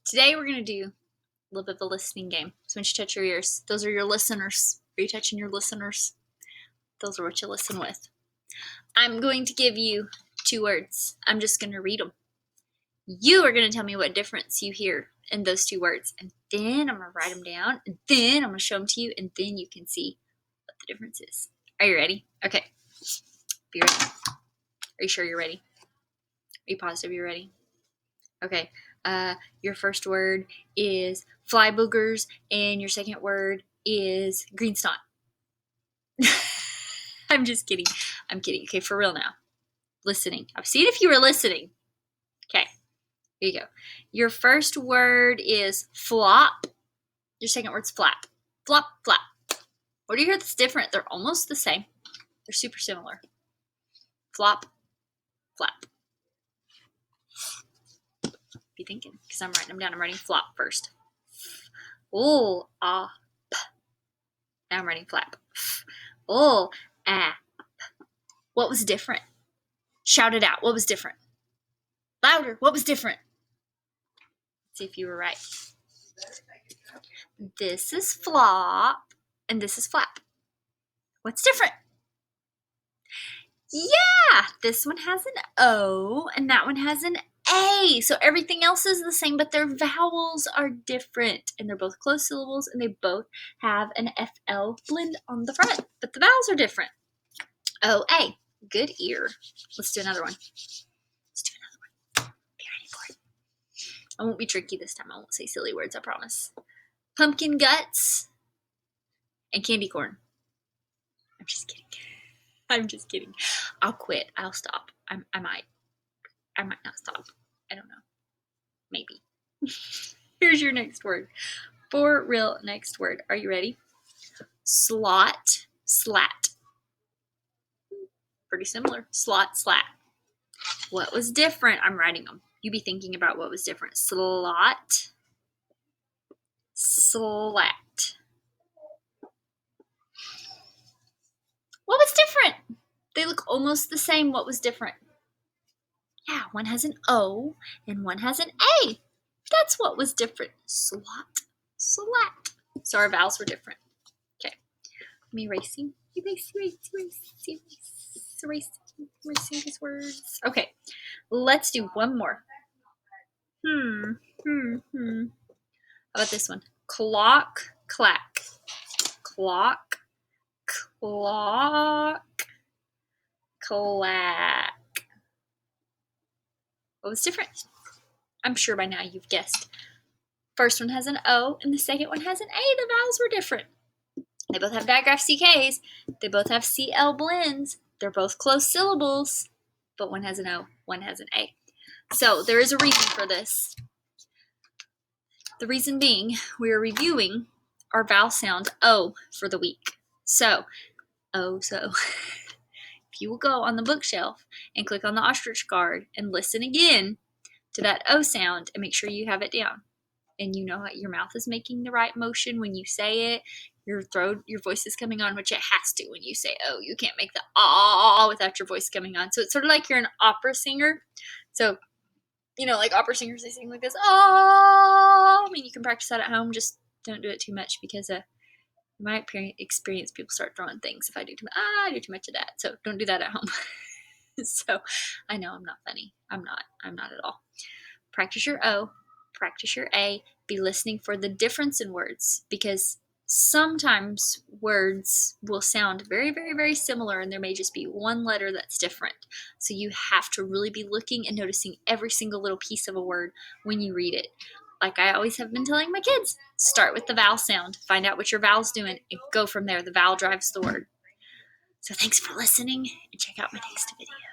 Today we're going to do a little bit of a listening game. So when you touch your ears, those are your listeners. Are you touching your listeners? Those are what you listen with. I'm going to give you 2 words. I'm just going to read them. You are going to tell me what difference you hear in those 2 words. And then I'm going to write them down. And then I'm going to show them to you. And then you can see what the difference is. Are you ready? Okay. Be ready. Are you sure you're ready? Are you positive you're ready? Okay. Your first word is fly boogers, and your second word is green snot. I'm just kidding. I'm kidding. Okay, for real now. Listening. I've seen if you were listening. Okay, here you go. Your first word is flop. Your second word's flap. Flop, flap. What do you hear that's different? They're almost the same. They're super similar. Flop, flap. Be thinking, because I'm writing them down. I'm writing flop first. Oh, ah, p. Now I'm writing flap. Oh, ah. What was different? Shout it out. What was different? Louder. What was different? Let's see if you were right. This is flop, and this is flap. What's different? Yeah, this one has an O, and that one has an A. So everything else is the same, but their vowels are different. And they're both closed syllables, and they both have an FL blend on the front. But the vowels are different. O-A. Good ear. Let's do another one. Be ready for it. I won't be tricky this time. I won't say silly words, I promise. Pumpkin guts and candy corn. I'm just kidding. I'm just kidding. I'll quit. I'll stop. I might not stop. I don't know. Maybe. Here's your next word. For real, next word. Are you ready? Slot, slat. Pretty similar. Slot, slat. What was different? I'm writing them. You be thinking about what was different. Slot, slat. What was different? They look almost the same. What was different? Yeah, one has an O and one has an A. That's what was different. Slot, slat. So our vowels were different. Okay. I'm erasing these words. Okay. Let's do one more. How about this one? Clock, clack. Clock, clock, clack. What was different? I'm sure by now you've guessed. First one has an O, and the second one has an A. The vowels were different. They both have digraph CKs. They both have CL blends. They're both closed syllables, but one has an O, one has an A. So there is a reason for this. The reason being, we are reviewing our vowel sound O for the week. So, if you will go on the bookshelf and click on the ostrich card and listen again to that O sound and make sure you have it down. And you know your mouth is making the right motion when you say it. Your voice is coming on, which it has to when you say O. You can't make the ah without your voice coming on. So it's sort of like you're an opera singer. So, like opera singers, they sing like this. Oh, I mean, you can practice that at home. Just don't do it too much because in my experience, people start throwing things if I do too much. I do too much of that. So don't do that at home. So I know I'm not funny. I'm not at all. Practice your O. Practice your A. Be listening for the difference in words, because sometimes words will sound very, very, very similar, and there may just be one letter that's different. So you have to really be looking and noticing every single little piece of a word when you read it. Like I always have been telling my kids, start with the vowel sound, find out what your vowel's doing, and go from there. The vowel drives the word. So thanks for listening, and check out my next video.